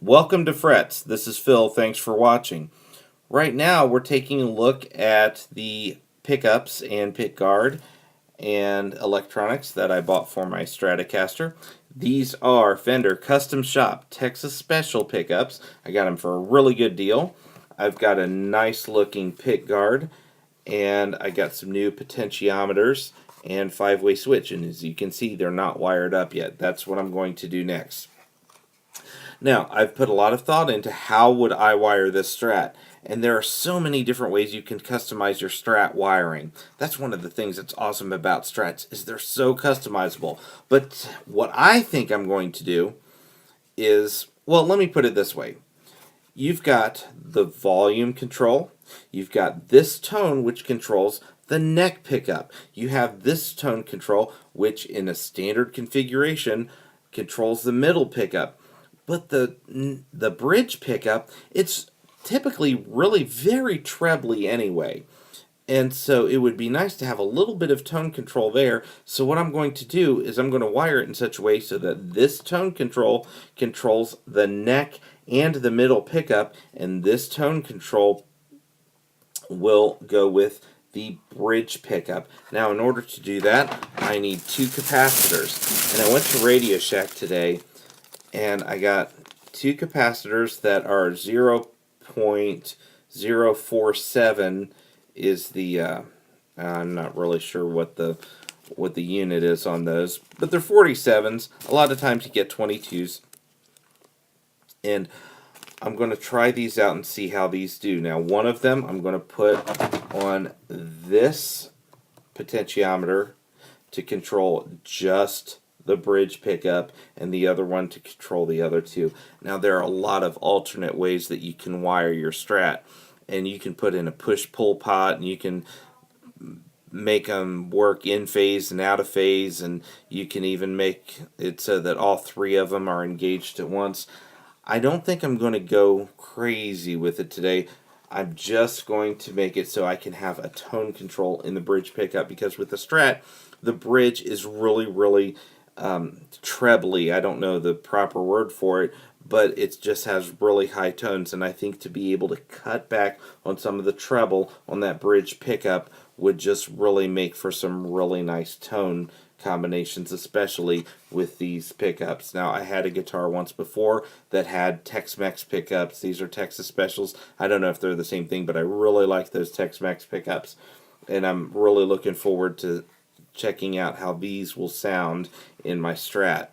Welcome to Frets. This is Phil. Thanks for watching. Right now we're taking a look at the pickups and pickguard and electronics that I bought for my Stratocaster. These are Fender Custom Shop Texas Special pickups. I got them for a really good deal. I've got a nice looking pickguard and I got some new potentiometers and 5-way switch, and as you can see they're not wired up yet. That's what I'm going to do next. Now, I've put a lot of thought into how would I wire this Strat, and there are so many different ways you can customize your Strat wiring. That's one of the things that's awesome about Strats, is they're so customizable. But what I think I'm going to do is, well, let me put it this way. You've got the volume control, you've got this tone which controls the neck pickup. You have this tone control which in a standard configuration controls the middle pickup. But the bridge pickup, it's typically really very trebly anyway. And so it would be nice to have a little bit of tone control there. So what I'm going to do is I'm going to wire it in such a way so that this tone control controls the neck and the middle pickup, and this tone control will go with the bridge pickup. Now in order to do that, I need two capacitors. And I went to Radio Shack today and I got two capacitors that are 0.047 is the I'm not really sure what the unit is on those, but they're 47s. A lot of times you get 22s, and I'm going to try these out and see how these do. Now one of them I'm going to put on this potentiometer to control just the bridge pickup, and the other one to control the other two. Now there are a lot of alternate ways that you can wire your Strat, and you can put in a push-pull pot, and you can make them work in phase and out of phase, and you can even make it so that all three of them are engaged at once. I don't think I'm going to go crazy with it today. I'm just going to make it so I can have a tone control in the bridge pickup, because with the Strat, the bridge is really trebly. I don't know the proper word for it, but it just has really high tones, and I think to be able to cut back on some of the treble on that bridge pickup would just really make for some really nice tone combinations, especially with these pickups. Now, I had a guitar once before that had Tex-Mex pickups. These are Texas Specials. I don't know if they're the same thing, but I really like those Tex-Mex pickups, and I'm really looking forward to checking out how these will sound in my Strat.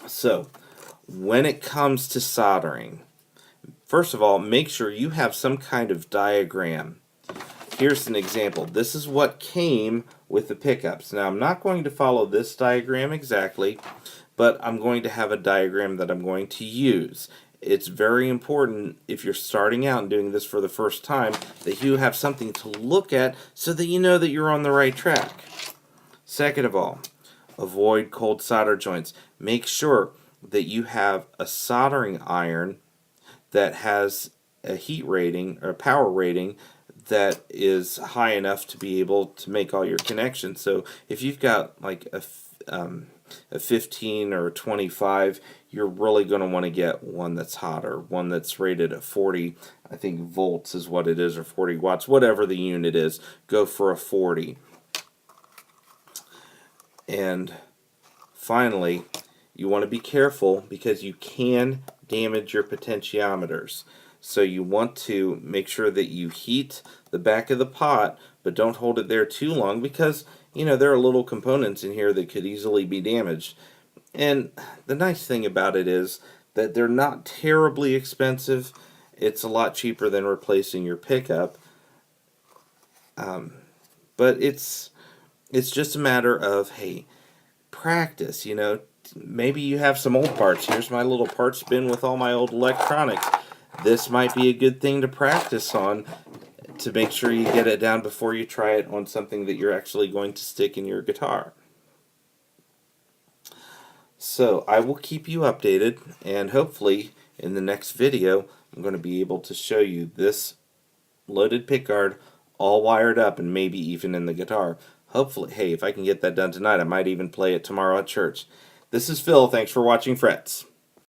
So, when it comes to soldering, first of all, make sure you have some kind of diagram. Here's an example. This is what came with the pickups. Now, I'm not going to follow this diagram exactly, but I'm going to have a diagram that I'm going to use. It's very important, if you're starting out and doing this for the first time, that you have something to look at so that you know that you're on the right track. Second of all, avoid cold solder joints. Make sure that you have a soldering iron that has a heat rating or power rating that is high enough to be able to make all your connections. So if you've got like a 15 or a 25, you're really going to want to get one that's hotter, one that's rated at 40, I think volts is what it is, or 40 watts, whatever the unit is. Go for a 40. And finally, you want to be careful because you can damage your potentiometers. So you want to make sure that you heat the back of the pot, but don't hold it there too long, because there are little components in here that could easily be damaged. And the nice thing about it is that they're not terribly expensive. It's a lot cheaper than replacing your pickup. But it's just a matter of, hey, practice. Maybe you have some old parts. Here's my little parts bin with all my old electronics. This might be a good thing to practice on, to make sure you get it down before you try it on something that you're actually going to stick in your guitar. So I will keep you updated, and hopefully in the next video I'm going to be able to show you this loaded pickguard all wired up, and maybe even in the guitar. Hopefully, hey, if I can get that done tonight, I might even play it tomorrow at church. This is Phil. Thanks for watching Frets.